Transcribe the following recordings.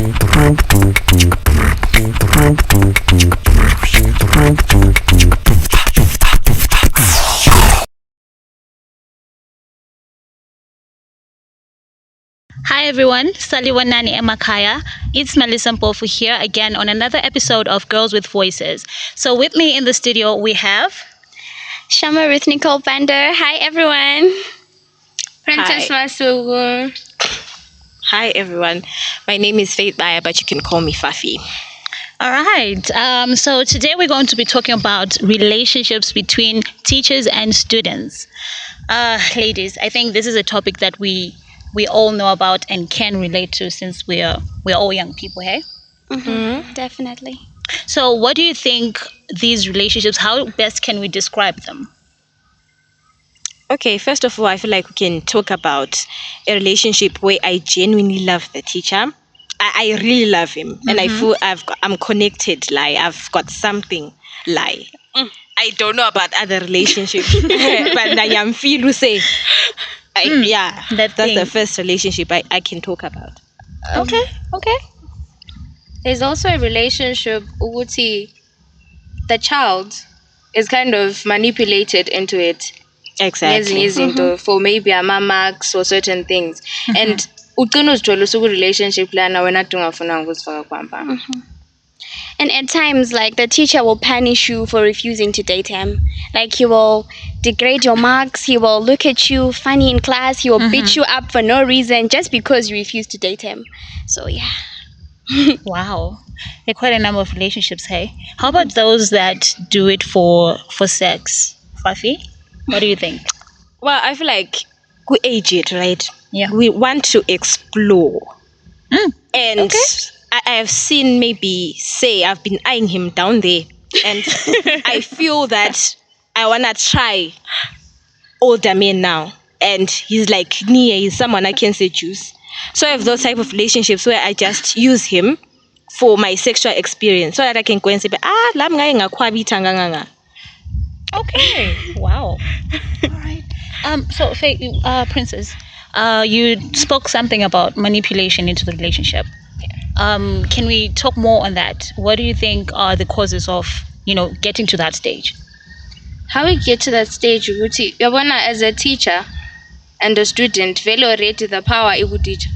Hi everyone, Saliwanani Emakaya. It's Melissa Mpofu here again on another episode of Girls with Voices. So with me in the studio we have Shama Ruth Nicole Bender. Hi everyone. Princess Masugu. Hi everyone. My name is Faith Baya, but you can call me Fafi. All right. So today we're going to be talking about relationships between teachers and students. Ladies, I think this is a topic that we all know about and can relate to since we're all young people, hey? Definitely. So what do you think these relationships, how best can we describe them? Okay, first of all, I feel like we can talk about a relationship where I genuinely love the teacher. I really love him, and I feel I'm connected. Like I've got something. Like I don't know about other relationships, but I am feel to say, that's the first relationship I can talk about. Okay. There's also a relationship Uguti, the child is kind of manipulated into it. Exactly. For maybe a marks or certain things. And uqinuzijwayele relationship lana wena ungafuna ukuzifaka kwamba. And at times, like, the teacher will punish you for refusing to date him. Like, he will degrade your marks, he will look at you funny in class, he will beat you up for no reason just because you refuse to date him. So, yeah. Wow. There are quite a number of relationships, hey? How about those that do it for sex? Fafi, what do you think? Well, I feel like we age it, right? Yeah. We want to explore. And I have seen I've been eyeing him down there, and I feel that I want to try older men now. And he's like, he's someone I can seduce. So I have those type of relationships where I just use him for my sexual experience so that I can go and say, Okay. Wow. All right. So, Princess, you spoke something about manipulation into the relationship. Can we talk more on that? What do you think are the causes of, getting to that stage? How we get to that stage, Uguti, as a teacher and a student, vele already the power teacher.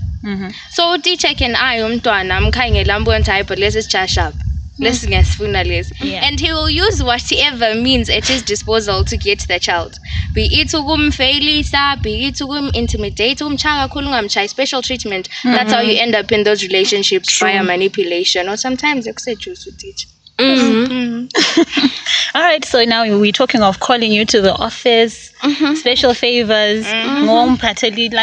So teacher can eye umntwana amkhangela ambone ukuthi hayi but let's just up. Let's ngesifuna lesi. And he will use whatever means at his disposal to get the child. Be it ukumfailisa, be it intimidate, umchaya kakhulu ungamchayi, special treatment. That's how you end up in those relationships via manipulation or sometimes seduce with teacher. All right, so now we're talking of calling you to the office, special favors, lunch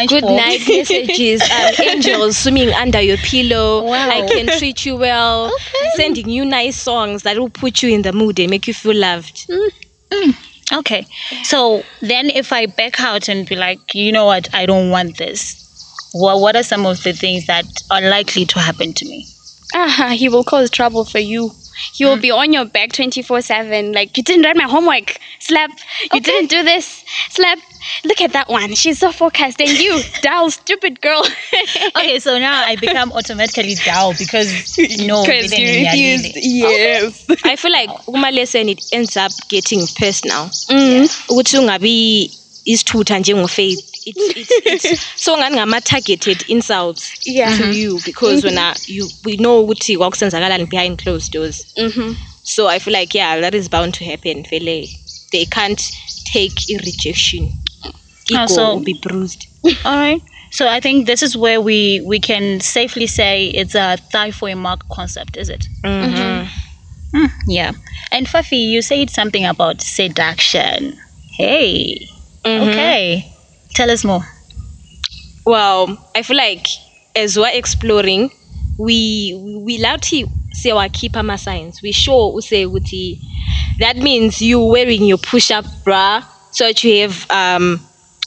good night messages, angels swimming under your pillow. Wow. I can treat you well, sending you nice songs that will put you in the mood and make you feel loved. Okay, so then if I back out and be like, you know what, I don't want this, what are some of the things that are likely to happen to me? He will cause trouble for you. He will be on your back 24/7. Like, you didn't write my homework. Slap. You didn't do this. Slap. Look at that one. She's so focused. And you, dull, stupid girl. Okay, so now I become automatically dull because you refused. Yes. I feel like uma lesson it ends up getting personal. Ukuthi ungabi isithutha njengoFaith. It's so targeted insults to you because we know ukuthi kwakusenzakalani behind closed doors. So I feel like that is bound to happen. They can't take a rejection. Ego will be bruised. All right. So I think this is where we can safely say it's a thigh for a mark concept, is it? Yeah. And Fafi, you said something about seduction. Hey. Okay. Tell us more. Well, I feel like as we're exploring, we love to say our keeper signs. We show say uti. That means you wearing your push-up bra so that you have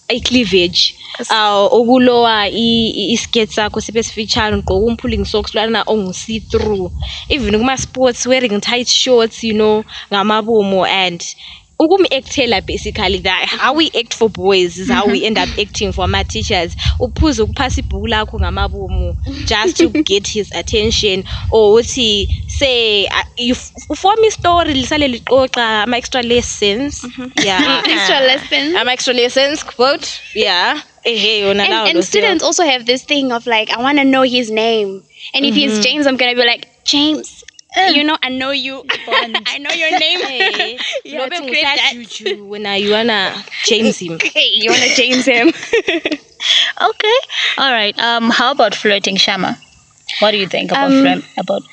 a cleavage. Oguloa iskets sakho sibesifitshane ugqoka umpulling socks lana ongu-see through. Even kuma sports wearing tight shorts, ngamabomo, and Ukum-actela basically that how we act for boys is how we end up acting for my teachers. Uphuza ukuphasa ibhuku lakho ngamabomu just to get his attention, or uthi say you form a story lisale lixoxa ama extra lessons. Yeah. Extra lessons. Extra lessons quote. Yeah. And students also have this thing of like, I want to know his name, and if he's James, I'm gonna be like, James, you know, I know you. I know your name. Hey, you wanna James him. Hey, you wanna James him. Okay. All right. How about flirting, Shama? What do you think about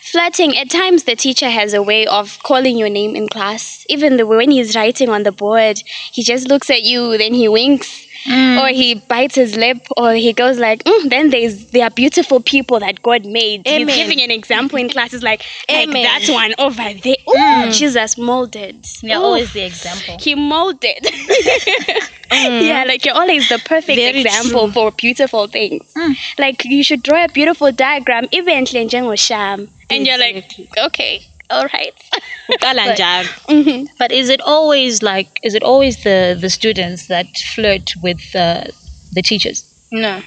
Flirting, at times the teacher has a way of calling your name in class. Even when he's writing on the board, he just looks at you, then he winks, or he bites his lip, or he goes like, then there are beautiful people that God made. Amen. He's giving an example in class. It's like that one over there. Oh, Jesus molded. You're always the example. He molded. Yeah, like you're always the perfect Very example for beautiful things. Like you should draw a beautiful diagram, eventually in sham. And you're like, okay, all right. But is it always the students that flirt with the teachers? No,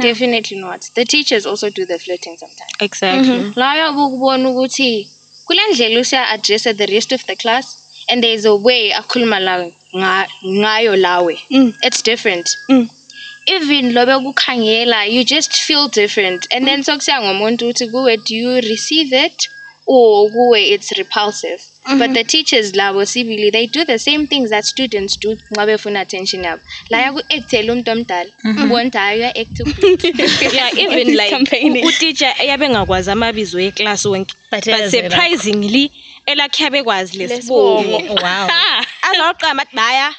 definitely not. The teachers also do the flirting sometimes. Exactly. Laya ukubona ukuthi kule ndlela usiya address the rest of the class, and there is a way akhuluma ngayo lawe. It's different. Even lobe kukhangela, you just feel different, and then sokusiya ngomuntu uthi kuwe, do you receive it or kuwe it's repulsive? But the teachers labo sibili, they do the same things that students do ngoba befuna attention yabo. La yaku-actela umuntu omdala ubona ayo act good. Yeah, even like uteacher yabe ngakwazi amabizo eclass wonke, but surprisingly elakhe abekwazi lesibongo. Wow. Azawuqama athi baya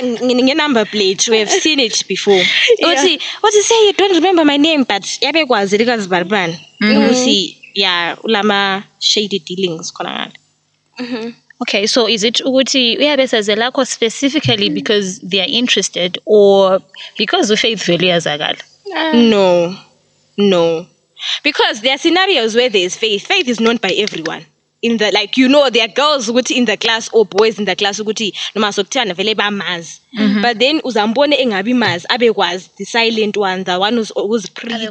nge-number plate, we have seen it before. What you say, you don't remember my name, but yabekwazi likazi barban. Uthi yeah, ulama shady dealings khona ngale. Okay, so is it ukuthi uyabesazela lakho specifically because they are interested, or because of faith value yazakala? No, because there are scenarios where there is faith. Faith is known by everyone. In the there are girls ukuthi in the class or boys in the class ukuthi noma sokuthanda vele bamazi. But then uzambone engabi mazi abekwazi the silent one, the one who's pretty.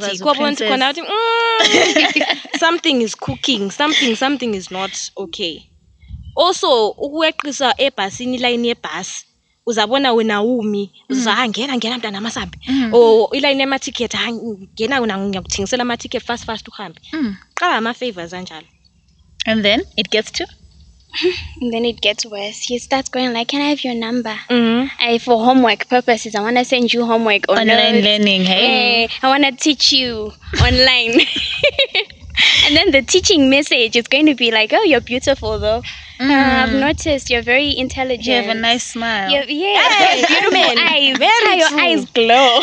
Something is cooking, something is not okay. Also ukweqisa ebhasini line yebhasi uzabona wena umi ngena mntana masambi, or iline ema ticket ngena wena ngiyakuthengisela ama ticket fast uhambe. Qala ama favors anjalo. And then it gets to? And then it gets worse. He starts going like, can I have your number? For homework purposes, I want to send you homework. Online learning, hey. I want to teach you online. And then the teaching message is going to be like, oh, you're beautiful though. I've noticed you're very intelligent. You have a nice smile. Beautiful eyes. Your eyes glow.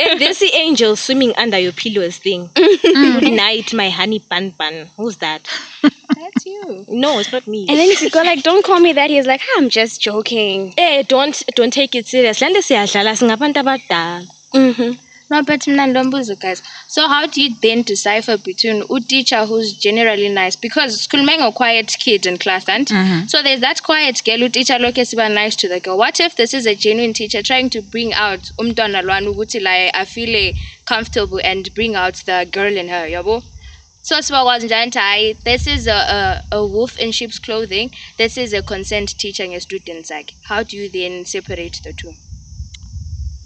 And they see angels swimming under your pillows thing. Good night, my honey bun. Who's that? That's you. No, it's not me. And then if you go like, don't call me that, he's like, I'm just joking. Don't take it serious. No, but mnandombuzo, guys. So how do you then decipher between a teacher who's generally nice? Because school are quiet kids in class, and so there's that quiet girl who teacher is nice to the girl. What if this is a genuine teacher trying to bring out I feel comfortable and bring out the girl in her, yabo? So this is a wolf in sheep's clothing. This is a consent teaching a student. Like, how do you then separate the two?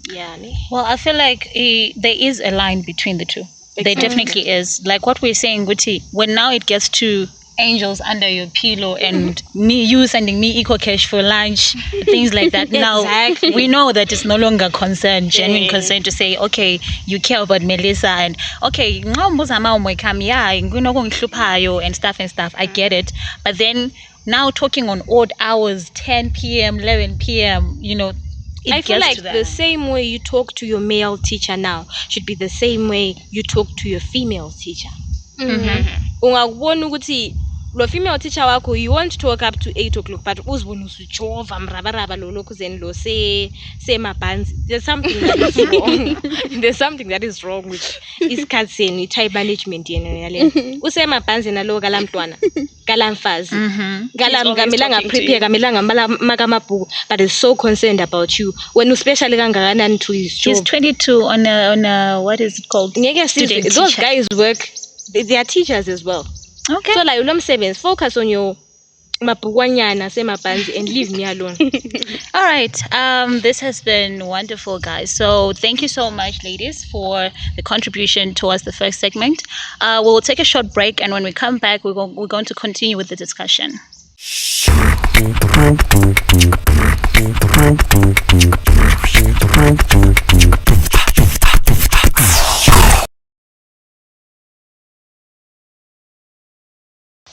Yeah. Well, I feel like there is a line between the two. There definitely is. Like what we're saying, Guti, when now it gets to angels under your pillow and you sending me eco cash for lunch, things like that. Now we know that it's no longer genuine concern to say, okay, you care about Melissa, and okay, and stuff. I get it. But then now talking on odd hours, 10 p.m., 11 p.m., I feel like the same way you talk to your male teacher now should be the same way you talk to your female teacher. Ungakubona ukuthi lo female teacher wakho, you won't talk up to 8 o'clock, but uzibona usujova mrabaraba lo lokhu zen lo se mabhanzi. There's something that is wrong. There's something that is wrong with isikhathi senu time management yenu yale. Use mabhanzi nalo kalamntwana kalamfazi kamelanga prepare kamelanga makamabhuku, but is so concerned about you when especially kangakanani to his job. He's 22 on a what is it called? Student those teacher. Guys work, they are teachers as well. Okay. So like ulomsebenzi, focus on your mabhukwanyana semabhanzi and leave me alone. All right. This has been wonderful, guys. So thank you so much, ladies, for the contribution towards the first segment. We'll take a short break, and when we come back, we're going to continue with the discussion.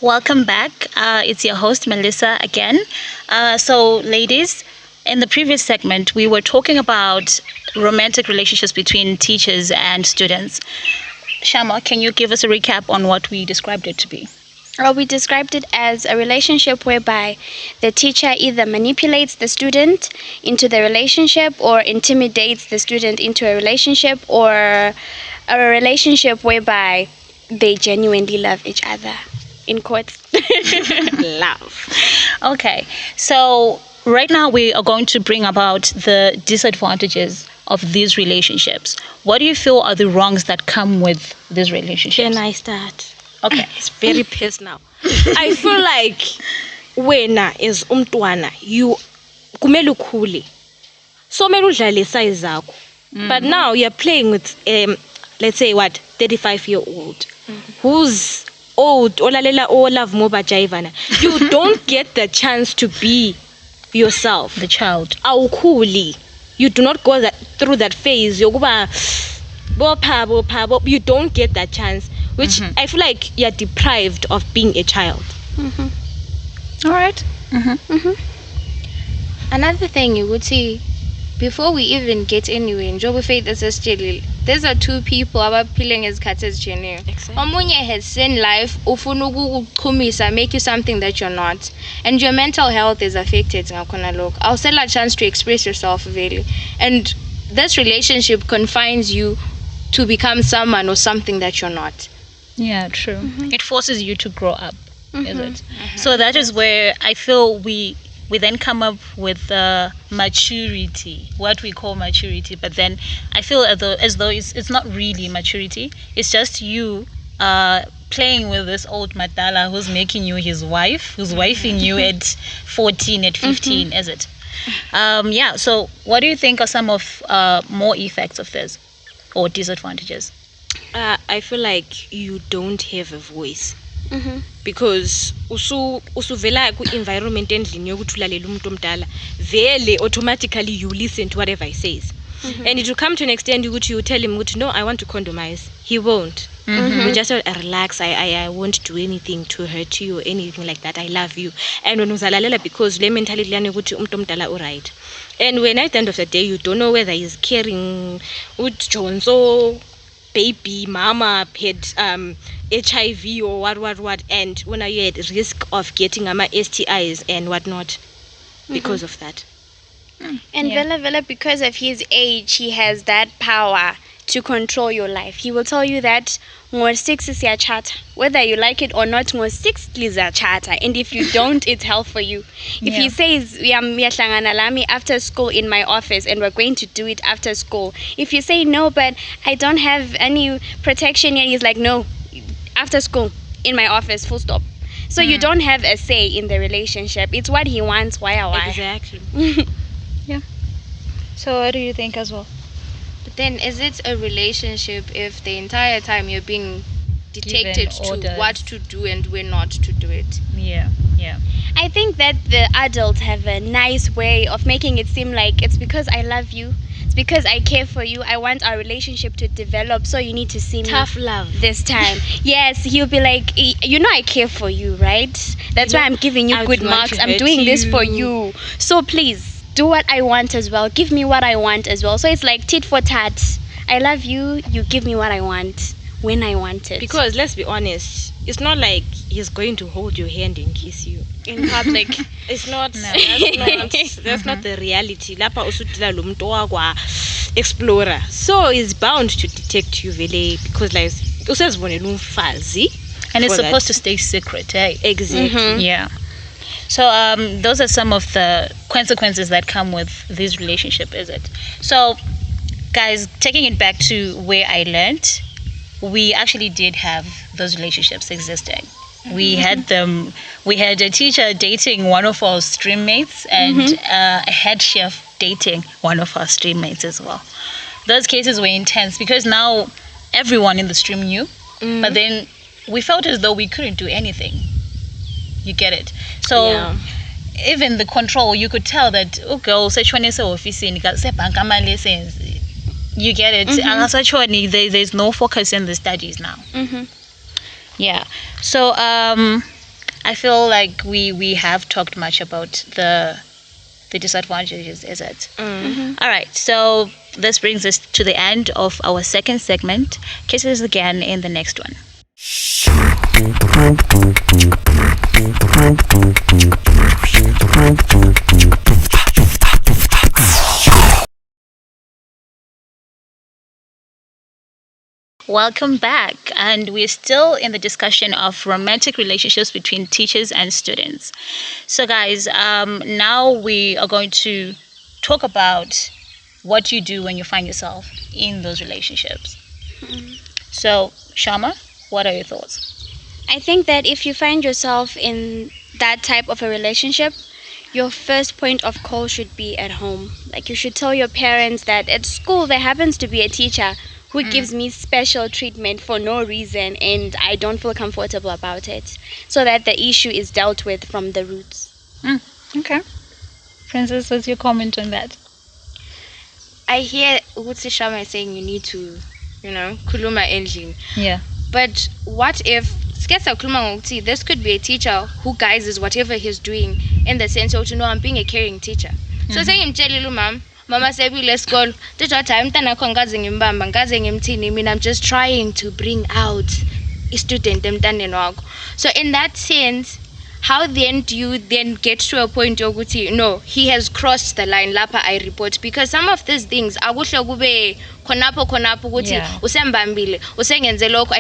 Welcome back. It's your host, Melissa, again. So, ladies, in the previous segment, we were talking about romantic relationships between teachers and students. Shama, can you give us a recap on what we described it to be? Well, we described it as a relationship whereby the teacher either manipulates the student into the relationship or intimidates the student into a relationship, or a relationship whereby they genuinely love each other. In quotes. Love. Okay, so right now we are going to bring about the disadvantages of these relationships. What do you feel are the wrongs that come with these relationships? Can I start? Okay. It's very personal. I feel like wena is umntwana, you kumele ukhule. So kumele udlale size zakho. But now you're playing with let's say 35-year-old who's old, olalela love moba jaivana. You don't get the chance to be yourself. The child. Awukhuli. You do not go through that phase. Yokuba bopha. You don't get that chance, which I feel like you're deprived of being a child. All right. Another thing you would see, before we even get anywhere, njobe faith is these are two people abaphile ngezikhathi ezitshiyeneyo. Omunye has seen life ufuna ukukuchumisa, make you something that you're not, and your mental health is affected ngakhona lokho. Awusela a chance to express yourself really, and this relationship confines you to become someone or something that you're not. Yeah, true. It forces you to grow up, is it? So that is where I feel we then come up with maturity, what we call maturity. But then I feel as though it's not really maturity. It's just you playing with this old Matala who's making you his wife, who's wifing you at 14, at 15, is it? Yeah, so what do you think are some of more effects of this or disadvantages? I feel like you don't have a voice. Because usuvela ku environment endlini yokuthi ulalela umuntu omdala, vele automatically you listen to whatever he says. And it will come to an extent you tell him no, I want to condomize. He won't. You just relax, I won't do anything to hurt you or anything like that. I love you. And when uzalalela, because le mentality lana ukuthi umuntu omdala alright. And when at the end of the day you don't know whether he's caring with Jonzo, baby, mama, pet, HIV or what, and when are you at risk of getting STIs and whatnot because of that. And Vela, because of his age, he has that power to control your life. He will tell you that ngo 6 is your charter. Whether you like it or not, ngo 6 is your charter. And if you don't, it's hell for you. If he says, lami after school in my office and we're going to do it after school. If you say, no, but I don't have any protection yet, he's like, no, after school in my office, full stop. So you don't have a say in the relationship. It's what he wants, why. Exactly. Yeah. So what do you think as well? But then is it a relationship if the entire time you're being detected to what to do and when not to do it? Yeah. I think that the adults have a nice way of making it seem like it's because I love you, it's because I care for you, I want our relationship to develop, so you need to see tough me love this time. Yes, he'll be like, I care for you, right? That's why I'm giving you good marks, I'm doing this for you, so please do what I want as well, give me what I want as well. So it's like tit for tat. I love you, you give me what I want. when I want it. Because let's be honest, it's not like he's going to hold your hand and kiss you in public. It's not. No. That's not the reality. Lapha usutila lo muntu wakwa explorer. So he's bound to detect you vele because like usezibonela umfazi. And it's supposed to stay secret, eh? Exactly. Yeah. So those are some of the consequences that come with this relationship, is it? So, guys, taking it back to where I learned, we actually did have those relationships existing. We had them. We had a teacher dating one of our stream mates and a head chef dating one of our stream mates as well. Those cases were intense because now everyone in the stream knew, but then we felt as though we couldn't do anything. You get it? So even the control, you could tell that, okay, such one is office in license. You get it? There's no focus in the studies now. Yeah. So I feel like we have talked much about the disadvantages, is it? All right. So this brings us to the end of our second segment. Kiss us again in the next one. Welcome back, and we're still in the discussion of romantic relationships between teachers and students. So guys, now we are going to talk about what you do when you find yourself in those relationships. So Shama, what are your thoughts? I think that if you find yourself in that type of a relationship, your first point of call should be at home. Like you should tell your parents that at school there happens to be a teacher who gives me special treatment for no reason and I don't feel comfortable about it, so that the issue is dealt with from the roots. Okay. Princess, what's your comment on that? I hear Utsi Shama saying you need to, kuluma engine. Yeah. But what if this could be a teacher who guides whatever he's doing in the sense of, I'm being a caring teacher. So saying him, tell you, Mama said, let's go. I'm just trying to bring out a student. So in that sense, how then do you then get to a point of, no, he has crossed the line, lapa I report? Because some of these things, I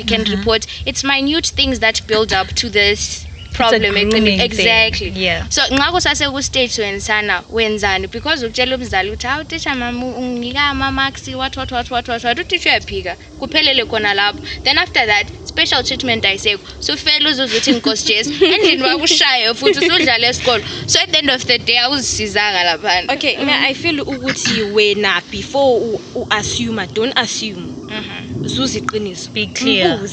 can report. It's minute things that build up to this problem. Exactly. Yeah. So ngako sase ku stage wensana wenzani, because utshela umzali uthi hawu teacher mama unginika ama marks what uteacher yaphika kuphelele khona lapho. Then after that special treatment ayisekho, so fela uzuthi inkosi Jesu endlini wakushaye futhi usudlala esikolo. So at the end of the day awuzisizanga lapha. Okay, I feel ukuthi wena before assume, don't assume. Uzuziqinisa, be clear.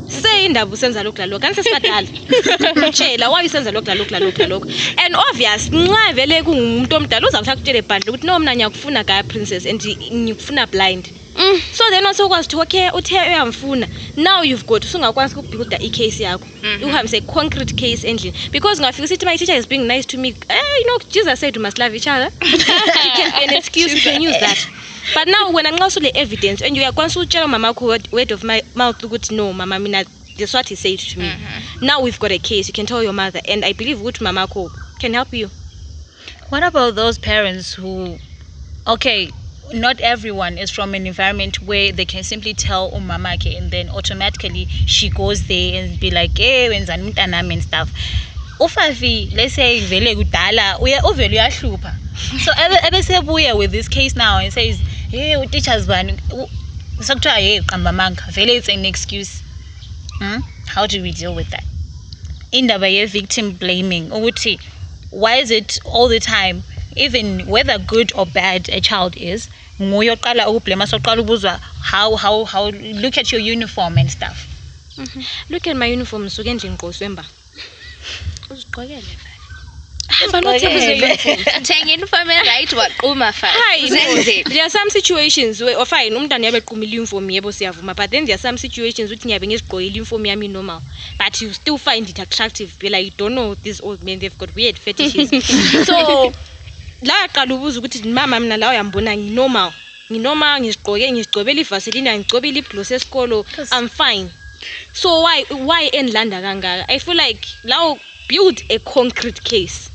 Say indaba usenza lokhu lalokho kanti sesikadala utshela why usenza lokhu lalokho and obvious nxa vele kungumuntu omdala uzawuthi akutshele ebhandle ukuthi no mina ngiyakufuna ka princess and ngikufuna blind. So then also kwazi ukuthi okay uthe uyamfuna, now you've got usungakwazi ukubuilda icase yakho uhambise concrete case endlini, because ngafika usithi my teacher is being nice to me. Jesus said we must love each other. It can be an excuse, you can use that. But now when I'm also the evidence and you are going to tell mama word of my mouth ukuthi no mama mina that's what he said to me. Now we've got a case, you can tell your mother, and I believe what mama can help you. What about those parents who, okay, not everyone is from an environment where they can simply tell mama and then automatically she goes there and be like, hey, wenzani mntanami and stuff. Ufafi, let's say vele kudala uvele uyahlupa. So ebesebuya with this case now and says, hey, teachers bani sokuthiwa hey qambamanga vele it's an excuse. How do we deal with that? Indaba ye victim blaming ukuthi why is it all the time, even whether good or bad a child is, nguye oqala ukublame, soqala ubuzwa how look at your uniform and stuff. Look at my uniform suke endlini qoswemba uziqokele there are some situations where fine umntana yabe qumile uniform yebo siyavuma, but then there are some situations uthi ngiyabe ngizigqokile uniform yami normal but you still find it attractive, be like you don't know these old men, they've got weird fetishes. So la yaqala ubuza ukuthi mama mina la uyambona ngi normal nginoma ngigqobela ivaseline ngigqobela ibloss esikolo I'm fine. So why enlanda kangaka? I feel like now build a concrete case,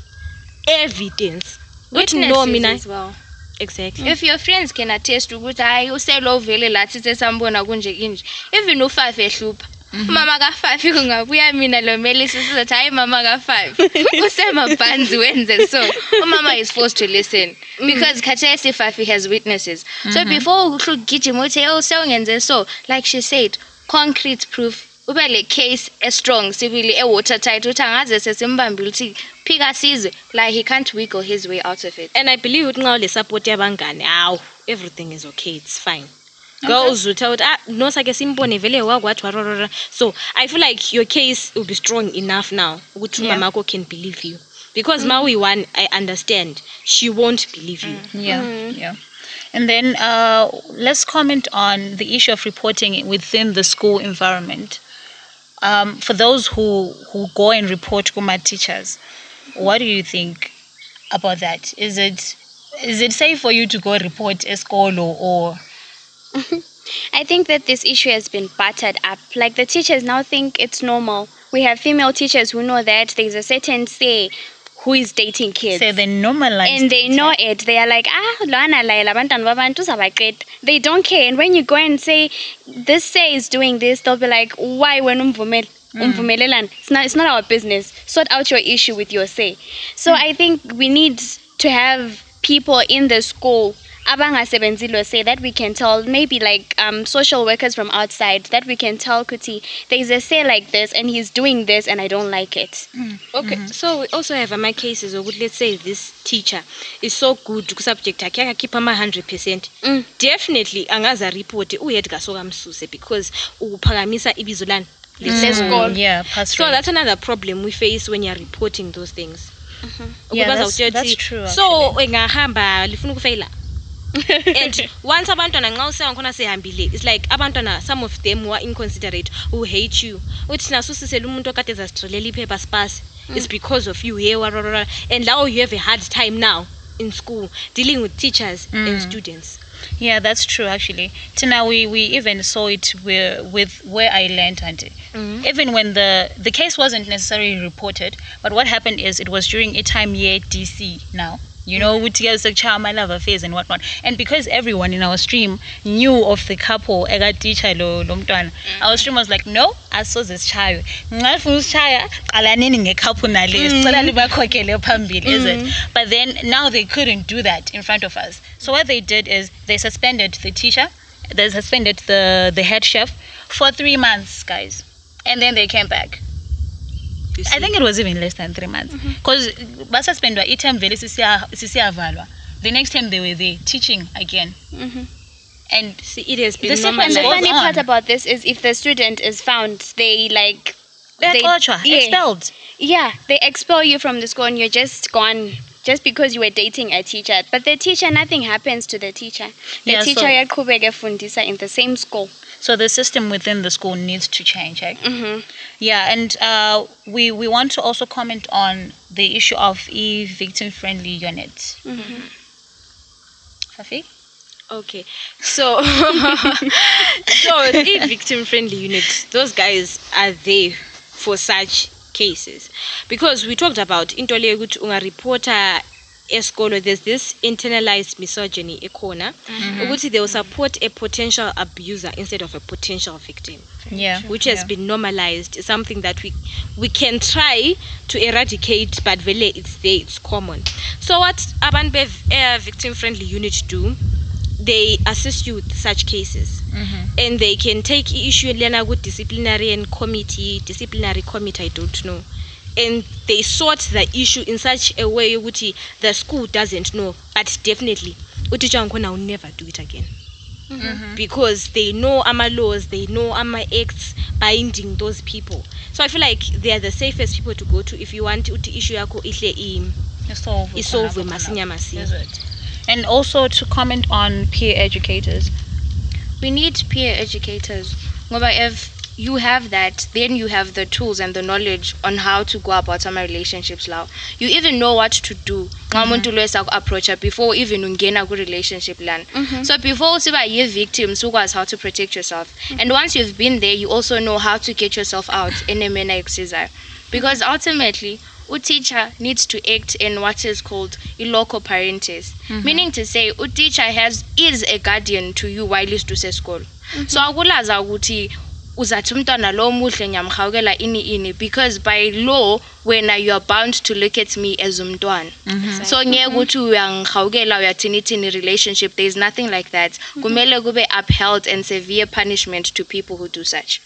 evidence. Witnesses as well. Exactly. If your friends can attest to ukuthi hayi uselo vele lathi sesambona kunje inje, even u5 ehlupha mama ka5 kungabuya mina lo Melisa sizothi hayi mama ka5 usemabhanzi wenze so umama is forced to listen because khathesi 5 has witnesses. So before ugijima uthi oh sewungenze so, like she said, concrete proof, ube le case strong sibili watertight uthi angaze sesimbambile uthi phika sizwe, like he can't wiggle his way out of it. And I believe ukuthi nxa le support yabangane everything is okay, it's fine. Girls would tell no sake simbone vele wakwathi. So I feel like your case will be strong enough now ukuthi mamako can believe you, because now we won. I understand she won't believe you. Yeah. And then let's comment on the issue of reporting within the school environment. For those who go and report to my teachers, what do you think about that? Is it safe for you to go report a school or? I think that this issue has been battered up. Like the teachers now think it's normal. We have female teachers who know that there's a certain say who is dating kids. So they normalize and they know it. They are like, they don't care. And when you go and say, this say is doing this, they'll be like, why when it's not our business. Sort out your issue with your say. So I think we need to have people in the school say that we can tell, maybe like social workers from outside, that we can tell Kuti, there's a say like this and he's doing this and I don't like it. Okay, so we also have my cases of, let's say this teacher is so good to subject keep 100%. Definitely angaza report uyedga so kamsuse because uphakamisa ibizo lani lesikolo. Yeah, that's right. So that's another problem we face when you're reporting those things. Yeah, that's true. So engahamba lifuna ukufeyila. And once abantwana nxa usekhona sehambile, it's like abantwana, some of them who are inconsiderate, who hate you. Uthi nasusisela umuntu okade zastrelela iphepha spas is because of you here. And now you have a hard time now in school dealing with teachers and students. Yeah, that's true actually. Tina, we even saw it with where I learned, auntie. Even when the case wasn't necessarily reported, but what happened is it was during a time here at DC now. You know, we together like child, my love affairs and whatnot. And because everyone in our stream knew of the couple, our stream was like, no, I saw this child. But then now they couldn't do that in front of us. So what they did is they suspended the teacher, they suspended the head chef for 3 months, guys. And then they came back. I think it was even less than 3 months. Because the next time they were there teaching again. And see, it has been the funny part about this is if the student is found, they expelled. Yeah, they expel you from the school and you're just gone. Just because you were dating a teacher. But the teacher, nothing happens to the teacher. The teacher fundisa in the same school. So the system within the school needs to change, right? Yeah, and we want to also comment on the issue of victim-friendly units. Fafi? Okay, so the victim-friendly units, those guys are there for such cases, because we talked about intole ukuthi unga reporter esikolo, there's this internalized misogyny ekhona ukuthi they will support a potential abuser instead of a potential victim, which has been normalized, something that we can try to eradicate, but vele it's there, it's common. So what abantu victim friendly unit do, they assist you with such cases, and they can take issue with disciplinary committee, I don't know, and they sort the issue in such a way which the school doesn't know, but definitely Utijankona will never do it again, because they know our laws, they know our acts binding those people. So I feel like they are the safest people to go to if you want to issue yako isolve masinya. And also to comment on peer educators. We need peer educators. If you have that, then you have the tools and the knowledge on how to go about some relationships now. You even know what to do approach before even ungena ku relationship lan. So before usiba ye victim, so how to protect yourself. And once you've been there, you also know how to get yourself out in a manner exercise. Because ultimately, a teacher needs to act in what is called loco parentis, meaning to say a teacher is a guardian to you while you do school. So akulaza ukuthi uzathi umntwana lo muhle ngiyamhawukela ini because by law when you are bound to look at me as umntwana. So ngeke ukuthi uyangihawukela uyathini relationship. There is nothing like that. Kumele kube upheld and severe punishment to people who do such.